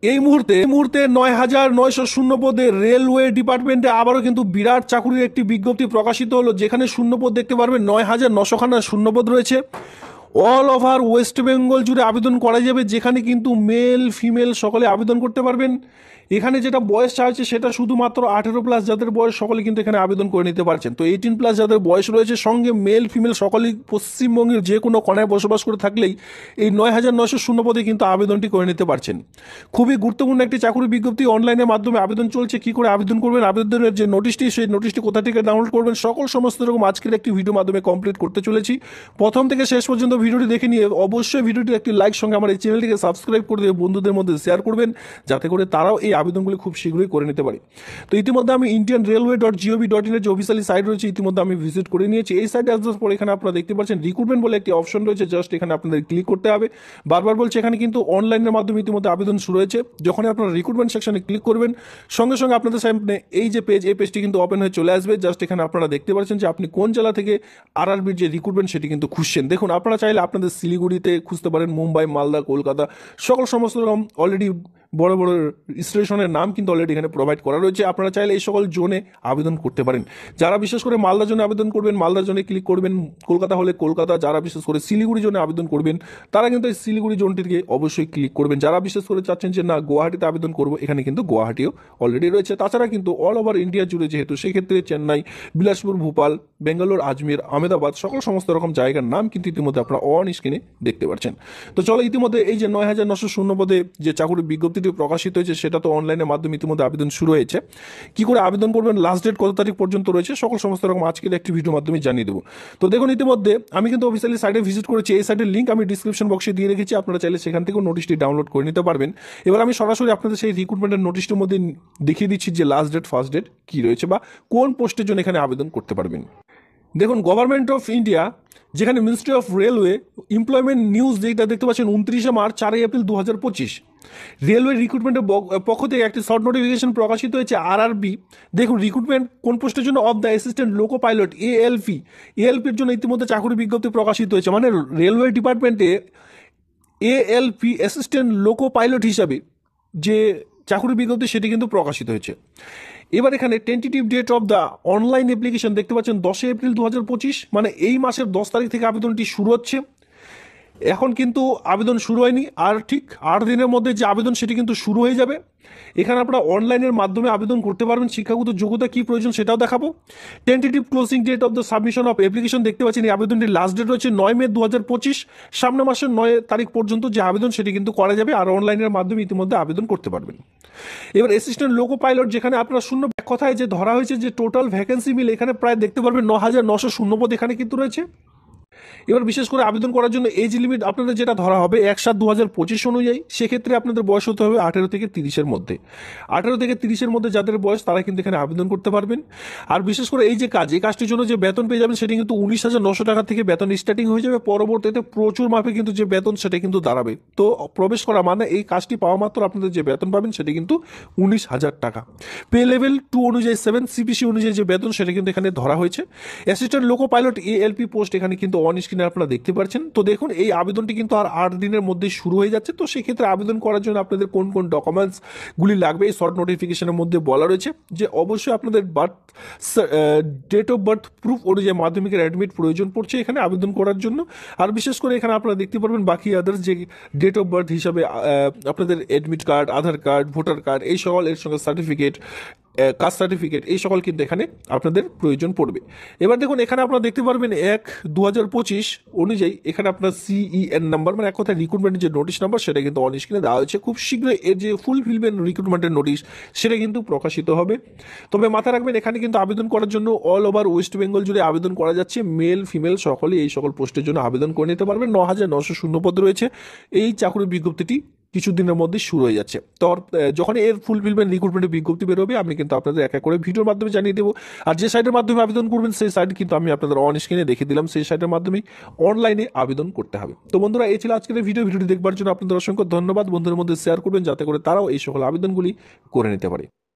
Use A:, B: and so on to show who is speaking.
A: এই মুহূর্তে ৯,৯০০ পদে রেলওয়ে ডিপার্টমেন্টে আবারও কিন্তু বিরাট চাকুরির একটি বিজ্ঞপ্তি প্রকাশিত হলো, যেখানে শূন্যপদ দেখতে পারবেন ৯,৯০০খানা শূন্যপদ রয়েছে। অল ওভার ওয়েস্ট বেঙ্গল জুড়ে আবেদন করা যাবে, যেখানে কিন্তু মেল ফিমেল সকলে আবেদন করতে পারবেন। এখানে যেটা বয়স চাইছে সেটা শুধুমাত্র 18+ যাদের বয়স সকলে কিন্তু এখানে আবেদন করে নিতে পারছেন। তো 18+ যাদের বয়স রয়েছে, সঙ্গে মেল ফিমেল সকলেই পশ্চিমবঙ্গের যে কোনো কোনায় বসবাস করে থাকলেই এই ৯,৯০০ পদে কিন্তু আবেদনটি করে নিতে পারছেন। খুবই গুরুত্বপূর্ণ একটি চাকরি বিজ্ঞপ্তি, অনলাইনের মাধ্যমে আবেদন চলছে। কি করে আবেদন করবেন, আবেদনের যে নোটিশটি, সেই নোটিশটি কোথা থেকে ডাউনলোড করবেন, সমস্ত রকম আজকের একটি ভিডিও মাধ্যমে কমপ্লিট করতে চলেছি। প্রথম থেকে শেষ পর্যন্ত ভিডিওটি দেখে নিয়ে অবশ্যই ভিডিওটি একটি লাইক, সঙ্গে আমার এই চ্যানেলটিকে সাবস্ক্রাইব করে দিয়ে বন্ধুদের মধ্যে শেয়ার করবেন, যাতে করে তারাও এই আবেদনগুলি খুব শীঘ্রই করে নিতে পারে। তো ইতিমধ্যে আমি indianrailway.gov.in এর যে অফিসিয়ালি সাইট রয়েছে ইতিমধ্যে আমি ভিজিট করে নিয়েছি। এই সাইটে আসার পর এখানে আপনারা দেখতে পাচ্ছেন রিক্রুটমেন্ট বলে একটি অপশন রয়েছে, জাস্ট এখানে আপনাদের ক্লিক করতে হবে। বারবার বলছে, এখানে কিন্তু অনলাইনের মাধ্যমে ইতিমধ্যে আবেদন শুরু হয়েছে। যখন আপনারা রিক্রুটমেন্ট সেকশনে ক্লিক করবেন, সঙ্গে সঙ্গে আপনাদের সামনে এই যে পেজটি কিন্তু ওপেন হয়ে চলে আসবে। জাস্ট এখানে আপনারা দেখতে পাচ্ছেন যে আপনি কোন জেলা থেকে আরআরবির যে রিক্রুটমেন্ট সেটি কিন্তু খুঁজছেন। দেখুন, আপনারা চাইলে আপনাদের শিলিগুড়িতে খুঁজতে পারেন, মুম্বাই, মালদা, কলকাতা, সমস্ত রকম অলরেডি বড় বড় স্টেশনের নাম কিন্তু অলরেডি এখানে প্রোভাইড করা রয়েছে। আপনারা চাইলে এই সকল জোনে আবেদন করতে পারেন। যারা বিশেষ করে মালদা জোনে আবেদন করবেন, মালদা জোনে ক্লিক করবেন। কলকাতা হলে কলকাতা, যারা বিশেষ করে শিলিগুড়ি জোনে আবেদন করবেন, তারা কিন্তু এই শিলিগুড়ি জোনটিকে অবশ্যই ক্লিক করবেন। যারা বিশেষ করে চাচ্ছেন যে না গুয়াহাটিতে আবেদন করবো, এখানে কিন্তু গুয়াহাটিও অলরেডি রয়েছে। তাছাড়া কিন্তু অল ওভার ইন্ডিয়া জুড়ে যেহেতু, সেক্ষেত্রে চেন্নাই, বিলাসপুর, ভোপাল, বেঙ্গালোর, আজমের, আহমেদাবাদ, সমস্ত রকম জায়গার নাম কিন্তু ইতিমধ্যে আপনারা অন স্ক্রিনে দেখতে পাচ্ছেন। তো চলো, ইতিমধ্যে এই যে ৯,৯০০ পদে যে চাকরির বিজ্ঞপ্তিটি প্রকাশিত হয়েছে, সেটা তো অনলাইনের মাধ্যমে ইতিমধ্যে আবেদন শুরু হয়েছে। কি করে আবেদন করবেন, লাস্ট ডেট কত তারিখ পর্যন্ত রয়েছে, সমস্ত রকম আজকের একটি ভিডিওর মাধ্যমে জানিয়ে দেবো। তো দেখুন, ইতিমধ্যে আমি কিন্তু অফিসিয়ালি সাইটে ভিজিট করেছি। এই সাইটের লিঙ্ক আমি ডিসক্রিপশন বক্সে দিয়ে রেখেছি, আপনারা চাইলে সেখান থেকেও নোটিশটি ডাউনলোড করে নিতে পারবেন। এবার আমি সরাসরি আপনাদের সেই রিক্রুটমেন্টের নোটিশটির মধ্যে দেখিয়ে দিচ্ছি যে লাস্ট ডেট, ফার্স্ট ডেট কী রয়েছে বা কোন পোস্টের জন্য এখানে আবেদন করতে পারবেন। দেখুন, গভর্নমেন্ট অফ ইন্ডিয়া, যেখানে ministry of railway employment news, যেটা দেখতে পাচ্ছেন 29শে মার্চ, 4 এপ্রিল 2025, রেলওয়ে রিক্রুটমেন্টের পক্ষ থেকে একটি শর্ট নোটিফিকেশন প্রকাশিত হয়েছে আরআরবি। দেখুন, রিক্রুটমেন্ট কোন পোস্টের জন্য, of the assistant loco pilot এএলপির জন্য ইতিমধ্যে চাকরি বিজ্ঞপ্তি প্রকাশিত হয়েছে। মানে রেলওয়ে ডিপার্টমেন্টে এএলপি অ্যাসিস্ট্যান্ট লোকো পাইলট হিসাবে যে চাকরি বিজ্ঞপ্তি, সেটি কিন্তু প্রকাশিত হয়েছে। এবার এখানে tentative date of the online application দেখতে পাচ্ছেন 10 এপ্রিল 2025, মানে এই মাসের 10 তারিখ থেকে আবেদনটি শুরু হচ্ছে। এখন কিন্তু আবেদন শুরু হয়নি, আর ঠিক 8 দিনের মধ্যে যে আবেদন সেটি কিন্তু শুরু হয়ে যাবে। এখানে আপনারা অনলাইনের মাধ্যমে আবেদন করতে পারবেন। শিক্ষাগত যোগ্যতা কী প্রয়োজন সেটাও দেখাবো। Tentative closing date of the submission of application দেখতে পাচ্ছেন, এই আবেদনটির লাস্ট ডেট রয়েছে 9 মে 2025। সামনের মাসের 9 তারিখ পর্যন্ত যে আবেদন সেটি কিন্তু করা যাবে, আর অনলাইনের মাধ্যমে ইতিমধ্যে আবেদন করতে পারবেন। এবার অ্যাসিস্ট্যান্ট লোকো পাইলট, যেখানে আপনার শূন্য কথায় যে ধরা হয়েছে যে টোটাল ভ্যাকেন্সি মিলে এখানে প্রায় দেখতে পারবেন 9,900 পদ এখানে কিন্তু রয়েছে। এবার বিশেষ করে আবেদন করার জন্য এজ লিমিট আপনাদের যেটা ধরা হবে 1/7/2025 অনুযায়ী, সেক্ষেত্রে আপনাদের বয়স হতে হবে 18 থেকে 30-এর মধ্যে। 18 থেকে 30-এর মধ্যে যাদের বয়স, তারা কিন্তু এখানে আবেদন করতে পারবেন। আর বিশেষ করে এই যে এই কাজটির জন্য যে বেতন পেয়ে যাবেন, সেটি কিন্তু 19,900 টাকা থেকে বেতন স্টার্টিং হয়ে যাবে। পরবর্তীতে প্রচুর মাপে কিন্তু যে বেতন, সেটা কিন্তু দাঁড়াবে। তো প্রবেশ করা মানে এই কাজটি পাওয়া মাত্র আপনাদের যে বেতন পাবেন, সেটি কিন্তু 19,000 টাকা। পে লেভেল 2 অনুযায়ী 7 CPC অনুযায়ী যে বেতন, সেটা কিন্তু এখানে ধরা হয়েছে। Assistant loco pilot ALP post এখানে কিন্তু অন স্ক্রিনে আপনারা দেখতে পাচ্ছেন। তো দেখুন, এই আবেদনটি কিন্তু আর 8 দিনের মধ্যে শুরু হয়ে যাচ্ছে। তো সেক্ষেত্রে আবেদন করার জন্য আপনাদের কোন কোন ডকুমেন্টসগুলি লাগবে, এই শর্ট নোটিফিকেশনের মধ্যে বলা রয়েছে যে অবশ্যই আপনাদের ডেট অফ বার্থ প্রুফ অনুযায়ী মাধ্যমিকের অ্যাডমিট প্রয়োজন পড়ছে এখানে আবেদন করার জন্য। আর বিশেষ করে এখানে আপনারা দেখতে পারবেন বাকি আদার্স যে ডেট অফ বার্থ হিসাবে আপনাদের অ্যাডমিট কার্ড, আধার কার্ড, ভোটার কার্ড, এই সকল, এর সঙ্গে সার্টিফিকেট, কাস্ট সার্টিফিকেট, এই সকল কিন্তু এখানে আপনাদের প্রয়োজন পড়বে। এবার দেখুন, এখানে আপনারা দেখতে পারবেন 1/2025 অনুযায়ী এখানে আপনার CEN নাম্বার, মানে এক কথায় রিক্রুটমেন্টের যে নোটিশ নাম্বার, সেটা কিন্তু অন স্ক্রিনে দেওয়া হয়েছে। খুব শীঘ্রই এর যে ফুলফিলমেন্ট রিক্রুটমেন্টের নোটিশ, সেটা কিন্তু প্রকাশিত হবে। তবে মাথায় রাখবেন, এখানে কিন্তু আবেদন করার জন্য অল ওভার ওয়েস্ট বেঙ্গল জুড়ে আবেদন করা যাচ্ছে। মেল ফিমেল সকলেই এই সকল পোস্টের জন্য আবেদন করে নিতে পারবেন। 9,900 পদ রয়েছে। এই চাকরির বিজ্ঞপ্তিটি কিছুদিনের মধ্যে শুরু হয়ে যাচ্ছে। তো যখন এর ফুলফিলমেন্ট রিক্রুটমেন্টের বিজ্ঞপ্তি বেরোবে, আমি কিন্তু আপনাদের এক এক করে ভিডিওর মাধ্যমে জানিয়ে দেবো। আর যে সাইটের মাধ্যমে আবেদন করবেন, সেই সাইট কিন্তু আমি আপনাদের অন স্ক্রিনে দেখিয়ে দিলাম। সেই সাইটের মাধ্যমেই অনলাইনে আবেদন করতে হবে। তো বন্ধুরা, এই ছিল আজকের ভিডিওটি দেখবার জন্য আপনাদের অসংখ্য ধন্যবাদ। বন্ধুদের মধ্যে শেয়ার করবেন, যাতে করে তারাও এই সকল আবেদনগুলি করে নিতে পারে।